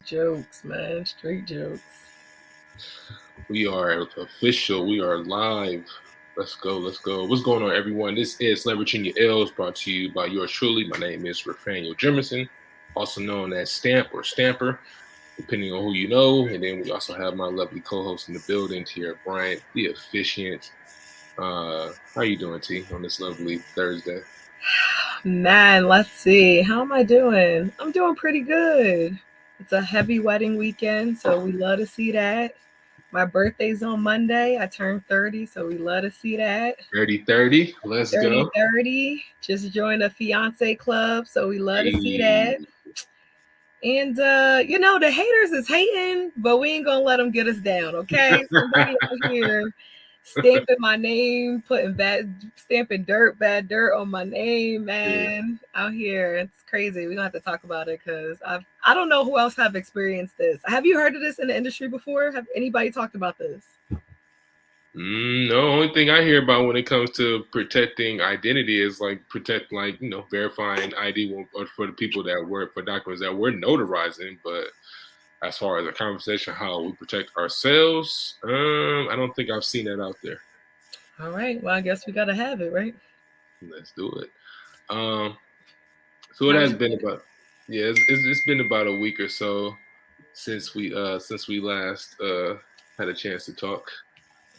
jokes, man. Straight jokes. We are official. We are live. Let's go. Let's go. What's going on, everyone? This is Leveraging Your L's, brought to you by yours truly. My name is Rafael Jemison, also known as Stamp or Stamper, depending on who you know. And then we also have my lovely co-host in the building, Tierra Bryant, the efficient. How you doing, T, on this lovely Thursday? Man, let's see. How am I doing? I'm doing pretty good. It's a heavy wedding weekend, so we love to see that. My birthday's on Monday. I turned 30, so we love to see that. 30-30. Let's 30 go. 30. Just joined a fiance club, so we love to see Hey. that. And the haters is hating, but we ain't gonna let them get us down, okay? Somebody out here stamping my name, stamping bad dirt on my name, Yeah. man. Out here, it's crazy. We gonna have to talk about it because I don't know who else have experienced this. Have you heard of this in the industry before? Have anybody talked about this? No, only thing I hear about when it comes to protecting identity is verifying ID or for the people that work for documents that we're notarizing. But as far as a conversation, how we protect ourselves, I don't think I've seen that out there. All right. Well, I guess we gotta have it, right? Let's do it. Um, so it How has was been about it's been about a week or so since we last had a chance to talk.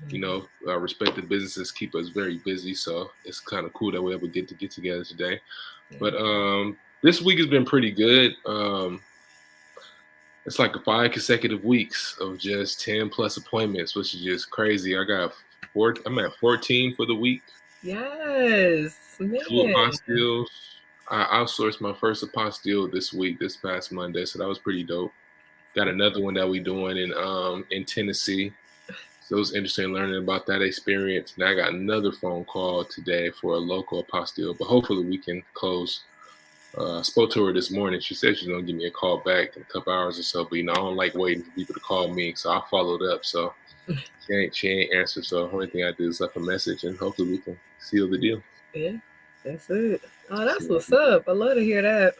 You it? know, our respective businesses keep us very busy, so it's kind of cool that we're able to get together today. But this week has been pretty good. It's like 5 consecutive weeks of just 10+ appointments, which is just crazy. I'm at 14 for the week. Yes, Two man. apostilles. I outsourced my first apostille this past Monday, so that was pretty dope. Got another one that we doing in Tennessee. So it was interesting learning about that experience. And I got another phone call today for a local apostille, but hopefully we can close. I spoke to her this morning. She said she's gonna give me a call back in a couple hours or so. But I don't like waiting for people to call me, so I followed up. So she ain't answered. So the only thing I did is left a message, and hopefully we can seal the deal. Yeah, that's it. Oh, that's Seal what's the deal. up. I love to hear that.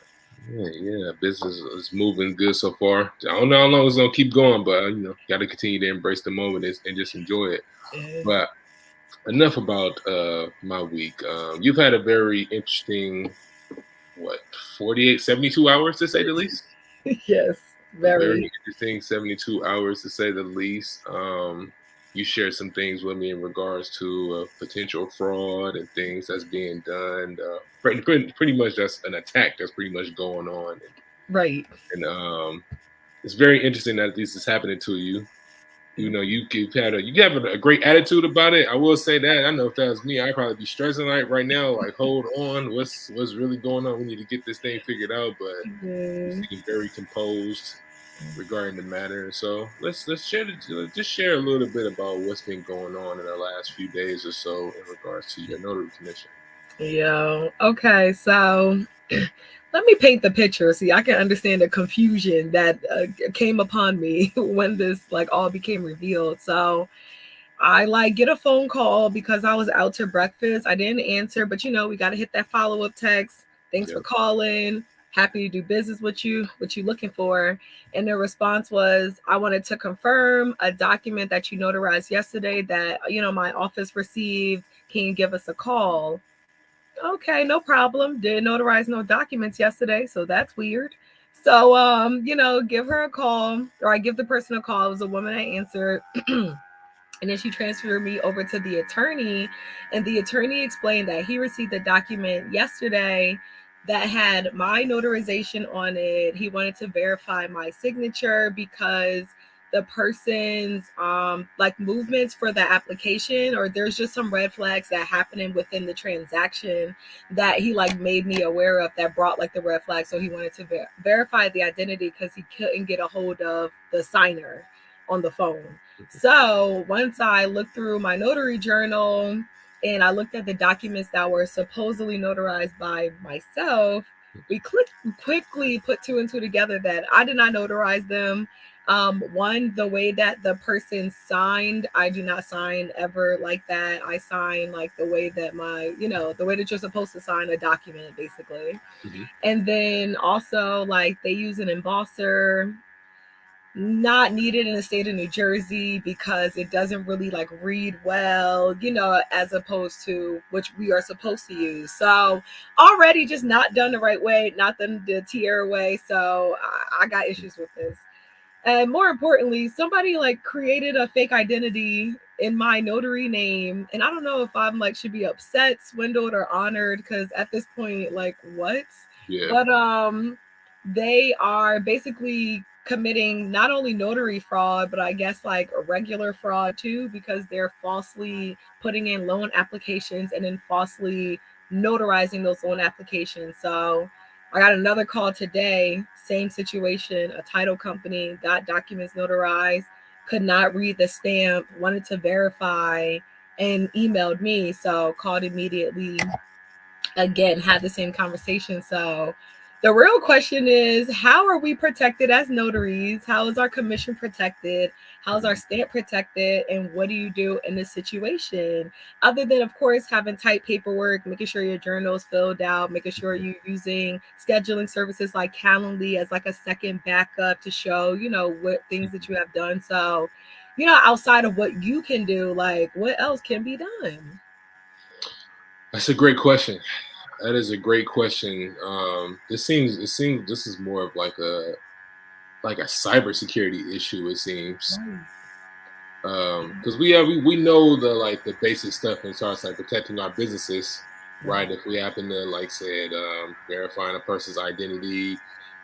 Yeah. Business is moving good so far. I don't know how long it's gonna keep going, but got to continue to embrace the moment and just enjoy it. Yeah. But enough about my week. You've had a very interesting, what, 48, 72 hours to say the least? Yes, A very very. interesting 72 hours to say the least. You shared some things with me in regards to potential fraud and things that's being done. Pretty much that's an attack that's pretty much going on. Right. And it's very interesting that this is happening to you. You have a great attitude about it. I will say that. I know if that was me, I'd probably be stressing right now. Like, hold on, what's really going on? We need to get this thing figured out. But you Yeah. seem very composed regarding the matter. So let's just share a little bit about what's been going on in the last few days or so in regards to your notary commission. Yo. Okay, so let me paint the picture so I can understand the confusion that came upon me when this like all became revealed. So I like get a phone call because I was out to breakfast. I didn't answer, but we got to hit that follow up text. Thanks for Yep. calling. Happy to do business with you. What you looking for? And the response was, I wanted to confirm a document that you notarized yesterday that my office received. Can you give us a call? Okay, no problem. Didn't notarize no documents yesterday, so that's weird. So give her a call, or I give the person a call. It was a woman I answered. And then she transferred me over to the attorney, and the attorney explained that he received the document yesterday that had my notarization on it. He wanted to verify my signature because the person's like movements for the application, or there's just some red flags that happening within the transaction that he like made me aware of that brought like the red flag. So he wanted to verify the identity because he couldn't get a hold of the signer on the phone. So once I looked through my notary journal and I looked at the documents that were supposedly notarized by myself, we quickly put two and two together that I did not notarize them. One, the way that the person signed, I do not sign ever like that. I sign like the way that the way that you're supposed to sign a document, basically. Mm-hmm. And then also, like, they use an embosser. not needed in the state of New Jersey because it doesn't really like read well, as opposed to which we are supposed to use. So already just not done the right way, not done the Tierra way. So I got issues with this. And more importantly, somebody like created a fake identity in my notary name. And I don't know if I'm like should be upset, swindled, or honored because at this point, like what? Yeah. But they are basically committing not only notary fraud, but I guess like a regular fraud too, because they're falsely putting in loan applications and then falsely notarizing those loan applications. So I got another call today, same situation. A title company got documents notarized, could not read the stamp, wanted to verify, and emailed me. So called immediately, again, had the same conversation. So the real question is, how are we protected as notaries? How is our commission protected? How's our stamp protected? And what do you do in this situation? Other than, of course, having tight paperwork, making sure your journal is filled out, making sure you're using scheduling services like Calendly as like a second backup to show, what things that you have done. So, outside of what you can do, like what else can be done? That's a great question. That is a great question. It seems this is more of like a cybersecurity issue. It seems Right. because we know the basic stuff in regards to like protecting our businesses, right? Right. If we happen to like said verifying a person's identity,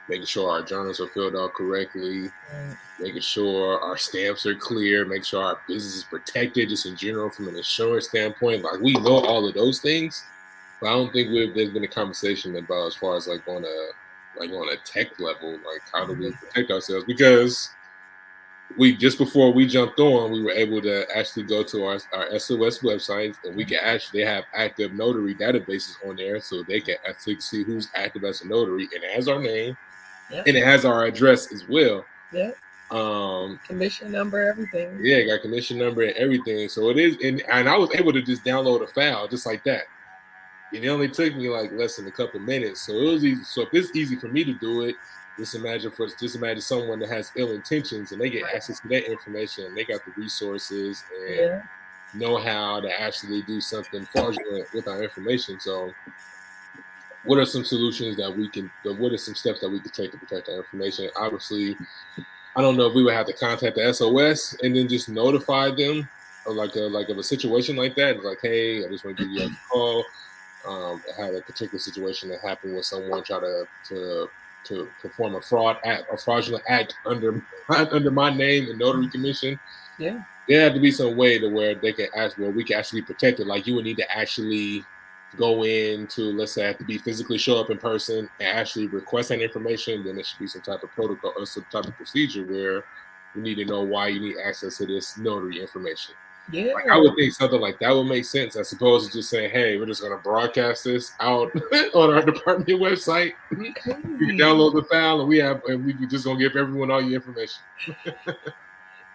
making sure our journals are filled out correctly, Right. making sure our stamps are clear, make sure our business is protected, just in general from an insurance standpoint. Like we know all of those things, but I don't think there's been a conversation about as far as like on a tech level, like how do we protect ourselves? Because we just before we jumped on, we were able to actually go to our SOS website, and we can actually they have active notary databases on there, so they can actually see who's active as a notary, and it has our name Yep. and it has our address as well. Yep. Um, Commission number, everything. yeah, got commission number and everything. So it is, and I was able to just download a file just like that. And it only took me like less than a couple minutes. So it was easy. So if it's easy for me to do it, just imagine someone that has ill intentions and they get Right. access to that information and they got the resources and Yeah. know how to actually do something fraudulent with our information. So what are some solutions that we can what are some steps that we could take to protect our information? Obviously, I don't know if we would have to contact the SOS and then just notify them of like of a situation like that. It's like, hey, I just want to give you guys a call. I had a particular situation that happened where someone tried to perform a fraudulent act under under my name and notary commission. Yeah. There had to be some way to where they can ask where we can actually protect it. Like you would need to actually go in to, let's say, have to be physically show up in person and actually request that information. Then there should be some type of protocol or some type of procedure where you need to know why you need access to this notary information. Like I Yeah. would think something like that would make sense as opposed to just saying, "Hey, we're just going to broadcast this out on our department website. You can Crazy. download the file, and we just gonna give everyone all your information."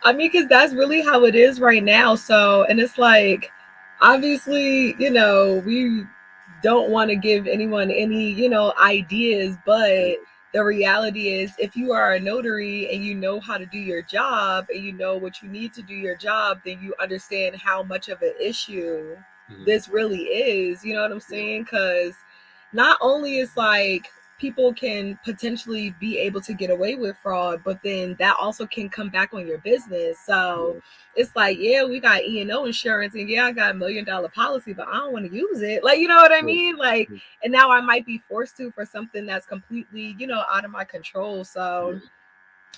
I mean, because that's really how it is right now. So, and it's like, obviously, we don't want to give anyone any, ideas, but the reality is, if you are a notary and you know how to do your job and you know what you need to do your job, then you understand how much of an issue Mhm. this really is. You know what I'm Yeah, saying? Because not only is like people can potentially be able to get away with fraud, but then that also can come back on your business. So yeah, it's like, yeah, we got E&O insurance, and yeah, I got $1 million policy, but I don't want to use it. Like, you know what I yeah, mean? Like, yeah, and now I might be forced to for something that's completely, out of my control. So yeah.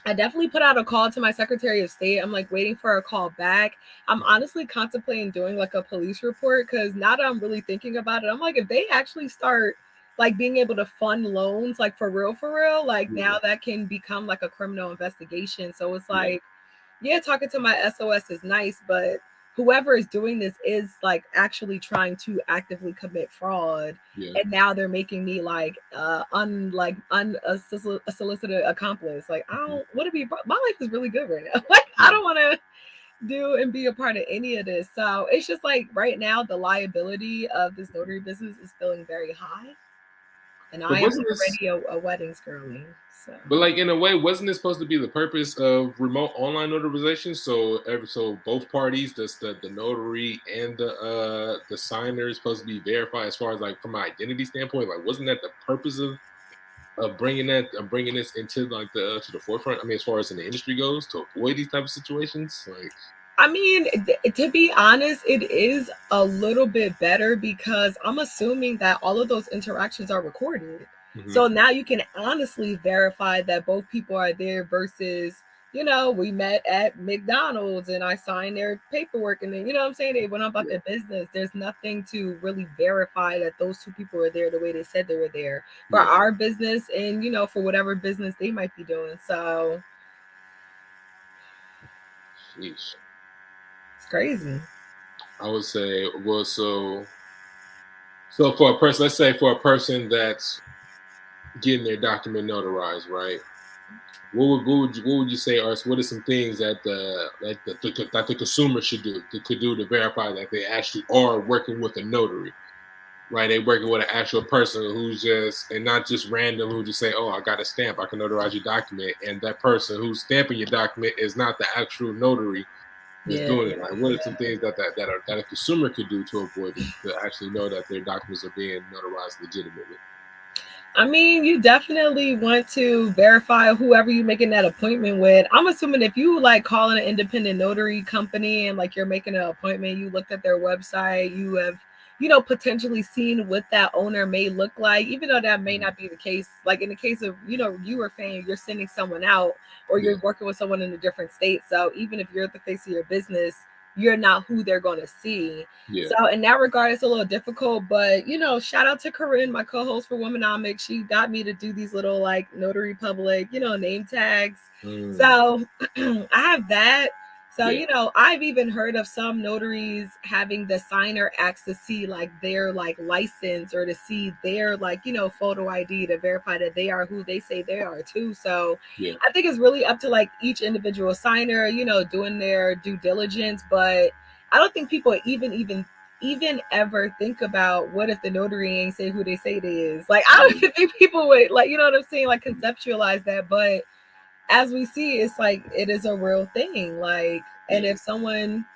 I definitely put out a call to my Secretary of State. I'm like waiting for a call back. I'm Mhm. honestly contemplating doing like a police report because now that I'm really thinking about it, I'm like, if they actually start like being able to fund loans, like for real, like Yeah, now that can become like a criminal investigation. So it's yeah, like, yeah, talking to my SOS is nice, but whoever is doing this is like actually trying to actively commit fraud. yeah, And now they're making me like a solicited accomplice. Like I mhm, don't want to be. My life is really good right now. Like I yeah. don't want to do and be a part of any of this. So it's just like right now the liability of this notary business is feeling very high. And But I am wasn't this? already a weddings girly. So But like in a way, wasn't this supposed to be the purpose of remote online notarization? So both parties, the notary and the signer is supposed to be verified as far as like from an identity standpoint. Like, wasn't that the purpose of bringing this into like the to the forefront? I mean, as far as in the industry goes, to avoid these type of situations. Like, I mean, to be honest, it is a little bit better because I'm assuming that all of those interactions are recorded. mhm, So now you can honestly verify that both people are there versus, we met at McDonald's and I signed their paperwork and then, you know what I'm saying? They went about yeah, their business. There's nothing to really verify that those two people were there the way they said they were there for yeah, our business and, for whatever business they might be doing. So sheesh. it's crazy. I would say, well, so for a person, let's say for a person that's getting their document notarized, right? What would you say are what are some things that the consumer should do could do to verify that they actually are working with a notary, right? They working with an actual person who's just and not just random who just say, "Oh, I got a stamp, I can notarize your document," and that person who's stamping your document is not the actual notary that's Yeah. doing it. Like, what are some things that a consumer could do to avoid it to actually know that their documents are being notarized legitimately? I mean, you definitely want to verify whoever you're making that appointment with. I'm assuming if you like calling an independent notary company and like you're making an appointment, you looked at their website, you have, potentially seen what that owner may look like, even though that may Mhm. not be the case. Like in the case of, you were saying you're sending someone out or Yeah, you're working with someone in a different state. So even if you're at the face of your business, you're not who they're going to see. yeah, So in that regard, it's a little difficult, but shout out to Corinne, my co-host for Womenomics. She got me to do these little like notary public, name tags. mm, So I have that. So, yeah, I've even heard of some notaries having the signer ask to see like their like license or to see their like, photo ID to verify that they are who they say they are too. So yeah, I think it's really up to like each individual signer, doing their due diligence, but I don't think people even ever think about what if the notary ain't say who they say they is. Like I don't yeah, even think people would like, what I'm saying, like conceptualize that. But as we see, it's like it is a real thing. Like, and yeah, if someone,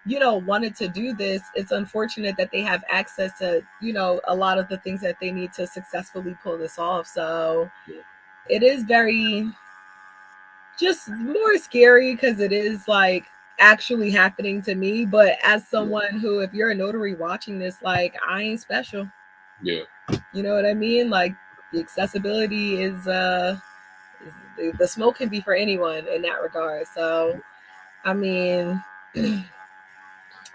wanted to do this, it's unfortunate that they have access to, a lot of the things that they need to successfully pull this off. So yeah, it is very just more scary because it is like actually happening to me. But as yeah, someone who, if you're a notary watching this, like I ain't special. yeah. You know what I mean? Like the accessibility the smoke can be for anyone in that regard. So I mean,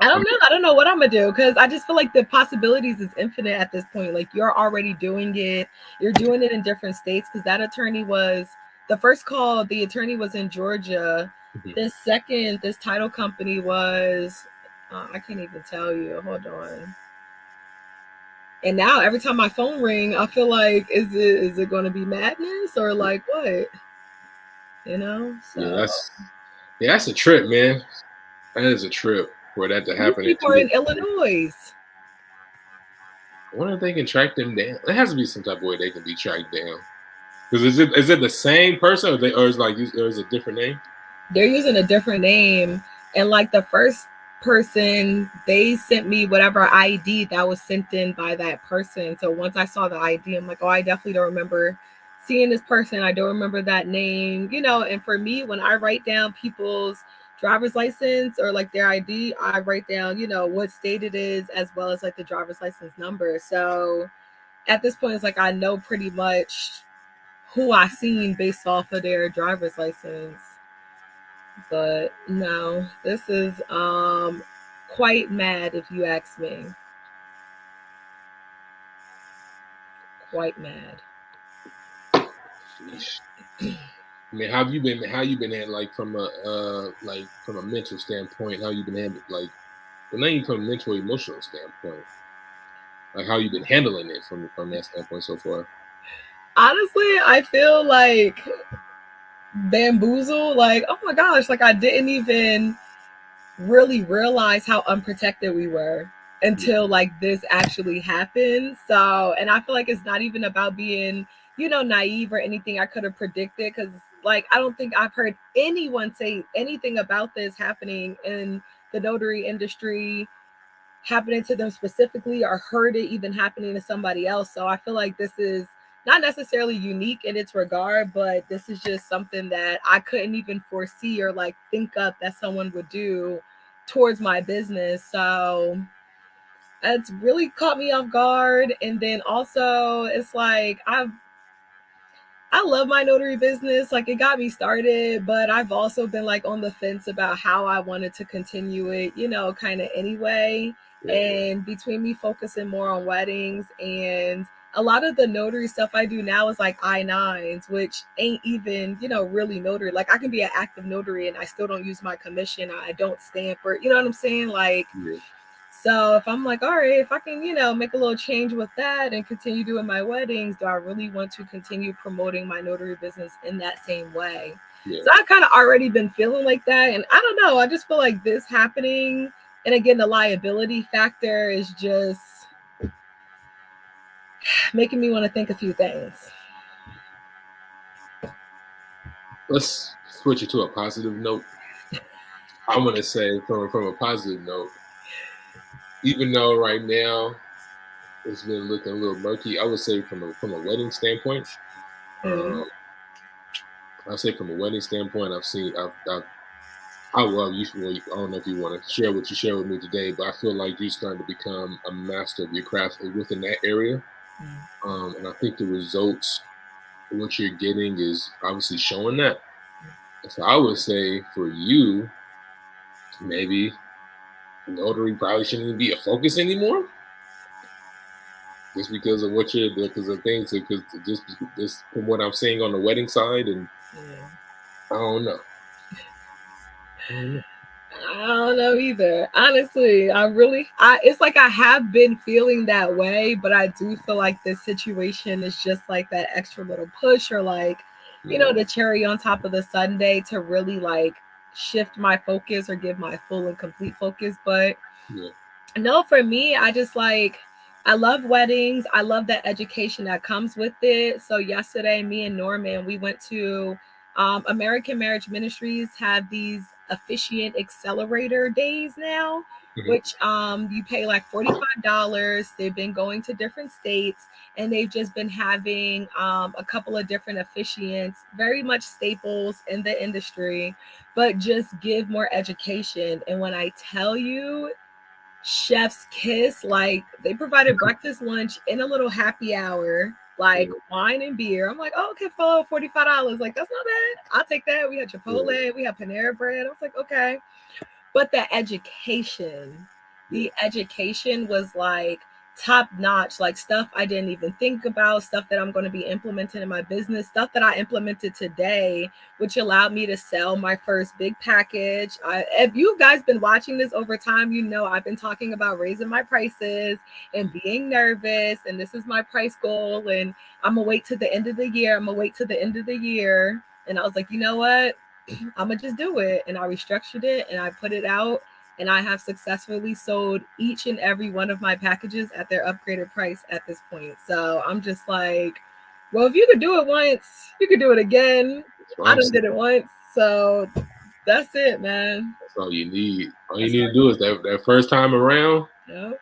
I I don't mean, know. I don't know what I'm gonna do because I just feel like the possibilities is infinite at this point. Like you're already doing it. You're doing it in different states because that attorney was the first call. The attorney was in Georgia. mhm. This title company was I can't even tell you. Hold on. And now every time my phone ring, I feel like is it going to be madness or Yeah, like what? yeah, So that's a trip, man. That is a trip for that to these happen in people two are in different states. Illinois. I wonder if they can track them down. There has to be some type of way they can be tracked down. Because is it the same person, or is it a different name? They're using a different name, and like the first person, they sent me whatever ID that was sent in by that person. So once I saw the ID, I'm like, oh, I definitely don't remember seeing this person. I don't remember that name, and for me, when I write down people's driver's license or like their ID, I write down, what state it is as well as like the driver's license number. So at this point, it's like I know pretty much who I seen based off of their driver's license. But no, this is quite mad if you ask me. Quite mad. Sheesh. I mean, how you been at like from a mental standpoint? How you been like, well, not even from a mental emotional standpoint. Like how you been handling it from that standpoint so far. Honestly, I feel like bamboozled. Like, oh my gosh, like I didn't even really realize how unprotected we were. until like this actually happens. So, and I feel like it's not even about being, naive or anything I could have predicted, because like I don't think I've heard anyone say anything about this happening in the notary industry, happening to them specifically, or heard it even happening to somebody else. So I feel like this is not necessarily unique in its regard, but this is just something that I couldn't even foresee or like think up that someone would do towards my business. So it's really caught me off guard. And then also it's like I love my notary business. Like it got me started, but I've also been like on the fence about how I wanted to continue it, kind of anyway. Yeah. And between me focusing more on weddings and a lot of the notary stuff I do now is like I-9s, which ain't even, really notary. Like I can be an active notary and I still don't use my commission. I don't stamp or, you know what I'm saying? Like, Yeah. so if I'm like, all right, if I can, make a little change with that and continue doing my weddings, do I really want to continue promoting my notary business in that same way? Yeah. So I've kind of already been feeling like that. And I don't know, I just feel like this happening. And again, the liability factor is just making me want to think a few things. Let's switch it to a positive note. I'm gonna say from a positive note, even though right now it's been looking a little murky, I would say from a wedding standpoint, Mm. um, I say from a wedding standpoint, I love you. Well, I don't know if you want to share what you share with me today, but I feel like you're starting to become a master of your craft within that area. Mm. And I think the results, what you're getting, is obviously showing that. So I would say for you, maybe notary probably shouldn't even be a focus anymore, just because of what you're, because of things, because just from what I'm seeing on the wedding side, and Yeah. I don't know. I don't know. I don't know either. Honestly, it's like I have been feeling that way, but I do feel like this situation is just like that extra little push or like, Yeah, the cherry on top of the sundae to really like shift my focus or give my full and complete focus. But yeah, no, for me, I just like I love weddings. I love that education that comes with it. So yesterday, me and Norman, we went to American Marriage Ministries have these officiant accelerator days now, mhm, which you pay like $45. They've been going to different states and they've just been having a couple of different officiants, very much staples in the industry, but just give more education. And when I tell you, chef's kiss, like they provided breakfast, lunch, and a little happy hour, like yeah, wine and beer. I'm like, oh, okay, for $45, like that's not bad, I'll take that. We had yeah, Chipotle, we had Panera Bread. I was like, okay. But yeah, the education was like top notch, like stuff I didn't even think about, stuff that I'm going to be implementing in my business, stuff that I implemented today, which allowed me to sell my first big package. If you guys been watching this over time, I've been talking about raising my prices and being nervous, and this is my price goal, and I'm gonna wait to the end of the year. I'm gonna wait to the end of the year. And I was like, you know what? I'm gonna just do it. And I restructured it and I put it out. And I have successfully sold each and every one of my packages at their upgraded price at this point. So I'm just like, well, if you could do it once, you could do it again. that's what I I'm done saying. did it once. So that's it, man. That's all you need. All you That's need to do is that first time around. all. Yep.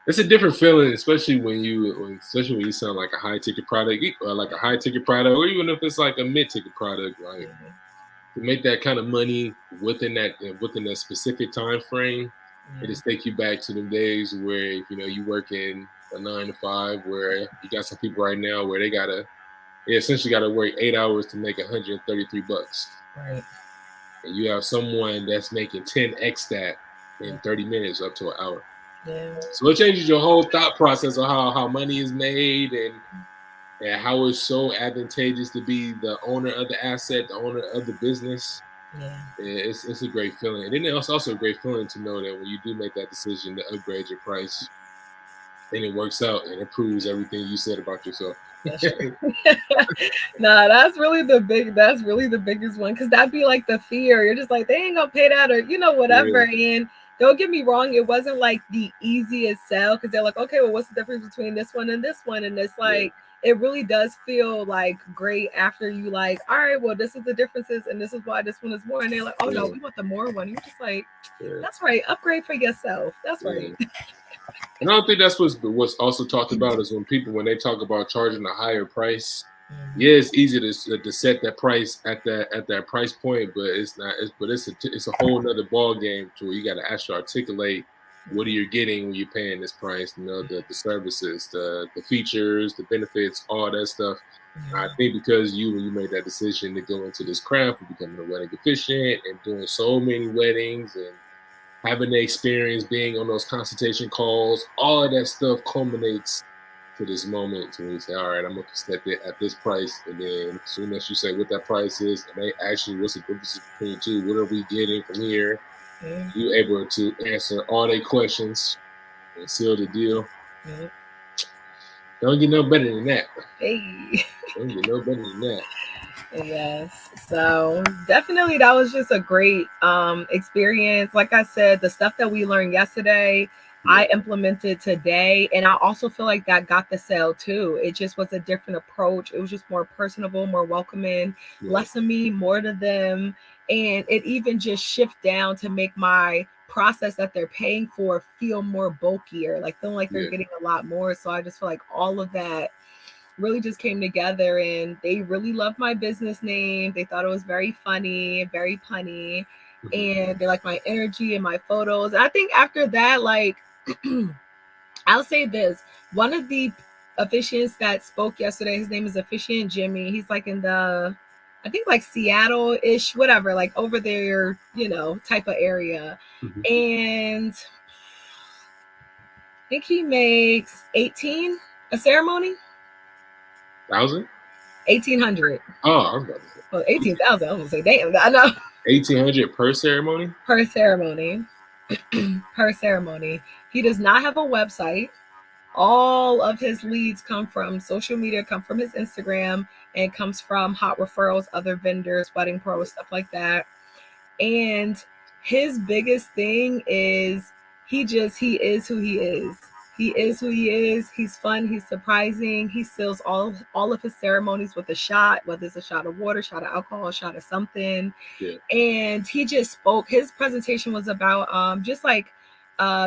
It's a different feeling, especially especially when you sound like a high ticket product, or like a high ticket product, or even if it's like a mid ticket product. Like Yeah. to make that kind of money within that specific time frame, it Yeah. just take you back to the days where you work in a 9 to 5, where you got some people right now where they essentially gotta work 8 hours to make $133, Right. and you have someone that's making 10x that in 30 minutes up to an hour. Yeah. So it changes your whole thought process of how money is made, and how it's so advantageous to be the owner of the asset, the owner of the business. Yeah. It's a great feeling, and then it's also a great feeling to know that when you do make that decision to upgrade your price, and it works out and it proves everything you said about yourself. That's true. Nah, that's really the biggest one, because that'd be like the fear. You're just like, they ain't gonna pay that, or whatever. Yeah, And don't get me wrong, it wasn't like the easiest sell because they're like, okay, well, what's the difference between this one and this one? And it's Yeah, like, it really does feel like great after you like, all right, well, this is the differences and this is why this one is more. And they're like, oh no, yeah, we want the more one. You're just like, yeah, that's right, upgrade for yourself. That's right. yeah. And I don't think that's what's also talked about is when people when they talk about charging a higher price. Yeah, it's easy to set that price at that price point, but it's not. It's a whole nother ball game to where you got to actually articulate what are you getting when you're paying this price. You know, the services, the features, the benefits, all that stuff. I think because when you made that decision to go into this craft of becoming a wedding officiant and doing so many weddings and having the experience being on those consultation calls, all of that stuff culminates to this moment to where you say, all right, I'm gonna set it at this price. And then as soon as you say what that price is, and they actually what's the difference between the two, what are we getting from here? Yeah, You able to answer all their questions and seal the deal. yeah. Don't get no better than that. Hey. Don't get no better than that. Yes. So definitely that was just a great experience. Like I said, the stuff that we learned yesterday, Yeah, I implemented today. And I also feel like that got the sale too. It just was a different approach. It was just more personable, more welcoming, yeah, less of me, more to them. And it even just shift down to make my process that they're paying for feel more bulkier, like feeling like they're yeah. getting a lot more. So I just feel like all of that really just came together and they really loved my business name. They thought it was very funny, very punny, Mhm. and they like my energy and my photos. I think after that, like I'll say this. One of the officiants that spoke yesterday, his name is Officiant Jimmy. He's like in the I think like Seattle-ish, whatever, like over there, type of area. Mhm. And I think he makes 18 a ceremony. 1,000? 1800. Oh, I was about to say Well, 18,000. I was gonna say, damn, I know. 1,800 per ceremony. Per ceremony. Per ceremony. He does not have a website. All of his leads come from social media, come from his Instagram, and comes from hot referrals, other vendors, wedding pros, stuff like that. And his biggest thing is he is who he is. He is who he is. He's fun. He's surprising. He seals all of his ceremonies with a shot, whether it's a shot of water, shot of alcohol, shot of something. Yeah, And he just spoke. His presentation was about just like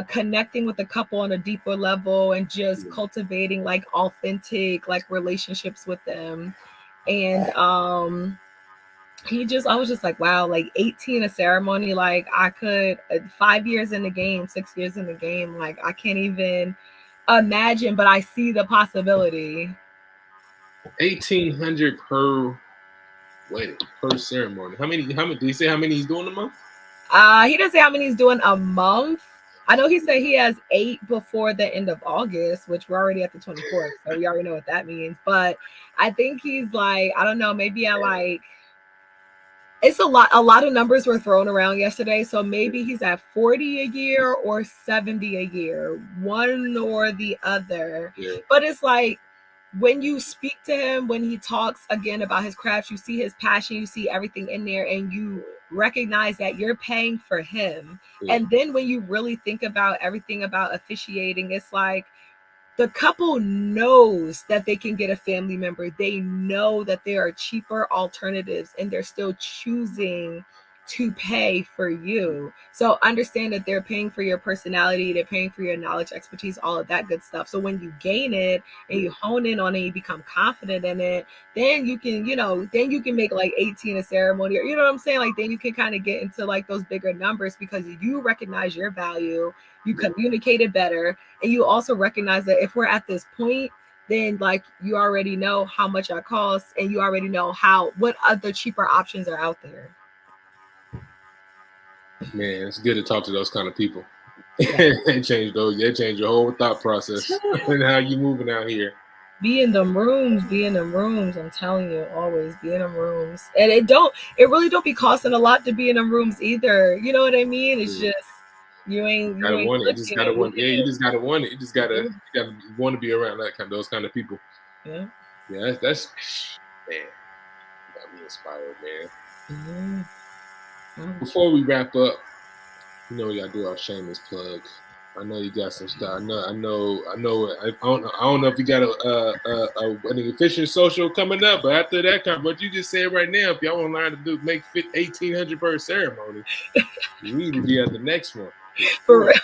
connecting with the couple on a deeper level and just yeah. cultivating like authentic like relationships with them. And I was just like, wow, like 18 a ceremony, like I could 5 years in the game, 6 years in the game, like I can't even imagine, but I see the possibility. 1,800 per wedding per ceremony. How many? Did he say how many he's doing a month? He doesn't say how many he's doing a month. I know he said he has 8 before the end of August, which we're already at the 24th, so we already know what that means. But I think he's like, I don't know, maybe I like it's a lot of numbers were thrown around yesterday, so maybe he's at 40 a year or 70 a year, one or the other. Yeah, But it's like when you speak to him, when he talks again about his craft, you see his passion, you see everything in there, and you recognize that you're paying for him. yeah, And then when you really think about everything about officiating, it's like the couple knows that they can get a family member. They know that there are cheaper alternatives and they're still choosing to pay for you. So understand that they're paying for your personality, they're paying for your knowledge, expertise, all of that good stuff. So when you gain it and you yeah, hone in on it, you become confident in it, then you can, then you can make like 18 a ceremony or you know what I'm saying? Like then you can kind of get into like those bigger numbers because you recognize your value, you yeah, communicate it better, and you also recognize that if we're at this point, then like you already know how much that costs and you already know what other cheaper options are out there. man, it's good to talk to those kind of people. Yeah. They change those. They change your whole thought process and how you moving out here. Be in them rooms. I'm telling you, always be in them rooms. And it really don't be costing a lot to be in them rooms either. You know what I mean? It's Yeah. just you Gotta ain't want it. You just looking gotta and you want. Yeah, you get just gotta want it. yeah, You gotta want to be around those kind of people. yeah. Yeah, that's man. Got me inspired, man. Mhm. Before we wrap up, You know, we gotta do our shameless plug. I know you got some stuff. I don't know if you got an efficient social coming up, but after that, what you just said right now, if y'all want to learn to make 1,800 per ceremony, you need to be at the next one for For sure.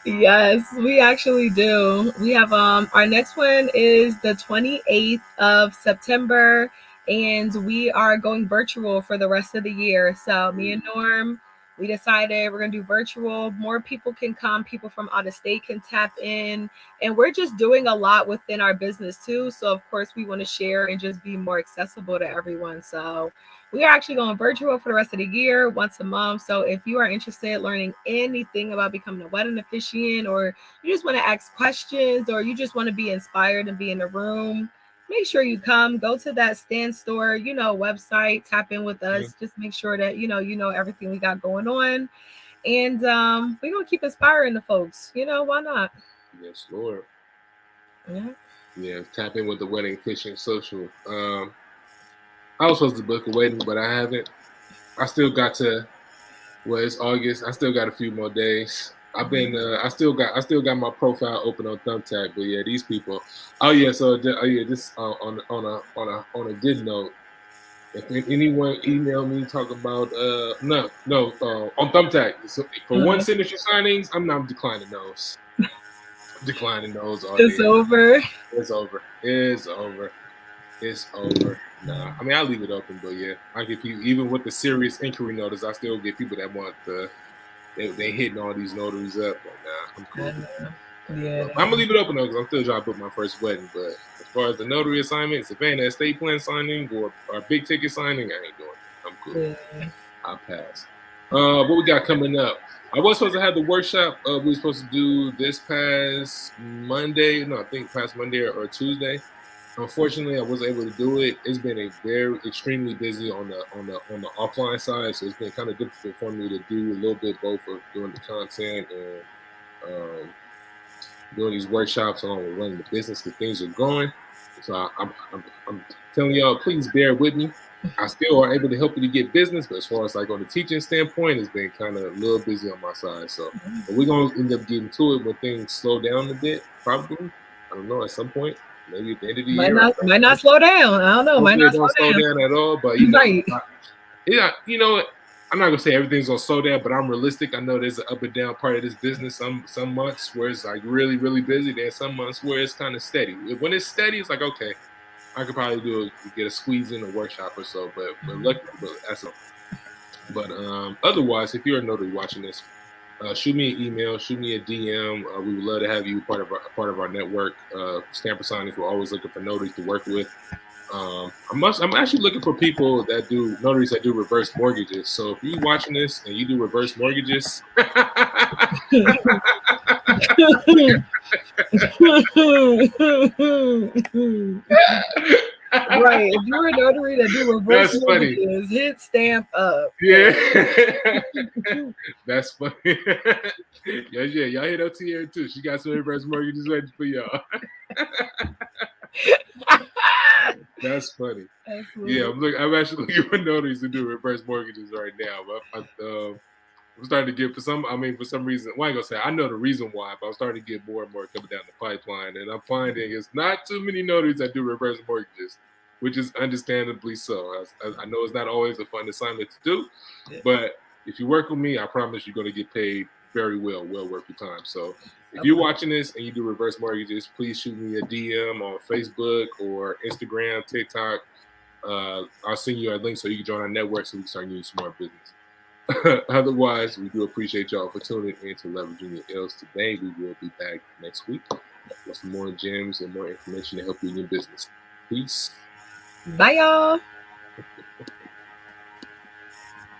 Yes, we actually do. We have our next one is the 28th of September, and we are going virtual for the rest of the year. So me and Norm, we decided we're gonna do virtual. More people can come, people from out of state can tap in, and we're just doing a lot within our business too. So of course we want to share and just be more accessible to everyone. So we are actually going virtual for the rest of the year, once a month. So if you are interested in learning anything about becoming a wedding officiant, or you just want to ask questions, or you just want to be inspired and be in the room, make sure you come. Go to that Stand Store, website, tap in with Mhm. us. Just make sure that you know everything we got going on, and we're gonna keep inspiring the folks. Why not? Yes, Lord. Yeah. Yeah, tap in with the wedding fishing social. I was supposed to book a wedding, but I haven't. I still got to. Well, it's August. I still got a few more days. I've been. I still got my profile open on Thumbtack. But yeah, these people. Oh yeah. So oh yeah. Just on a good note. If anyone email me talking about no on Thumbtack, so for one Uh-huh. signature signings, I'm not declining those. I'm declining those all It's day. over. It's over. It's over. It's over. Nah, I mean I leave it open, but yeah, I get people even with the serious inquiry notice. I still get people that want they hitting all these notaries up. Like nah, I'm cool. Yeah. I'm gonna leave it open though because I'm still trying to book my first wedding. But as far as the notary assignment, Savannah estate plan signing or big ticket signing, I ain't doing it. I'm cool. Yeah. I'll pass. What we got coming up? I was supposed to have the workshop. We were supposed to do this past Monday. No, I think past Monday or Tuesday. Unfortunately, I wasn't able to do it. It's been a very extremely busy on the offline side, so it's been kind of difficult for me to do a little bit both of doing the content and um, doing these workshops along with running the business because things are growing. So I'm telling y'all, please bear with me. I still are able to help you to get business, but as far as like on the teaching standpoint, it's been kind of a little busy on my side. So, but we're gonna end up getting to it when things slow down a bit, probably. I don't know, at some point, maybe at the end of the Might year. I not don't might know. not slow down. I don't know. Might Hopefully, it not don't slow slow down at all. But down. Right. yeah, I'm not gonna say everything's gonna slow down, but I'm realistic. I know there's an up and down part of this business. Some months where it's like really really busy. There's some months where it's kind of steady. When it's steady, it's like okay, I could probably get a squeeze in a workshop or so. But lucky, but that's all. But otherwise, if you're a notary watching this, shoot me an email, shoot me a DM. We would love to have you part of our network. Stamper signings. We're always looking for notaries to work with. I'm actually looking for people that do notaries that do reverse mortgages. So if you're watching this and you do reverse mortgages, Right. If you're a notary that do reverse that's funny. mortgages, hit stamp up. Yeah, that's funny. Yeah, y'all hit up to here too. She got some reverse mortgages ready for y'all. That's funny. Yeah, Absolutely. I'm actually looking for notaries to do reverse mortgages right now. But I'm starting to get for some reason. Well, I ain't gonna say I know the reason why, but I'm starting to get more and more coming down the pipeline, and I'm finding it's not too many notaries that do reverse mortgages, which is understandably so. I know it's not always a fun assignment to do, but if you work with me, I promise you're gonna get paid very well worth your time. So if you're Okay. watching this and you do reverse mortgages, please shoot me a DM on Facebook or Instagram, TikTok. I'll send you a link so you can join our network so we can start getting some more business. Otherwise, we do appreciate y'all for tuning in to Leveraging Your Ills today. We will be back next week with some more gems and more information to help you in your business. Peace. Bye, y'all.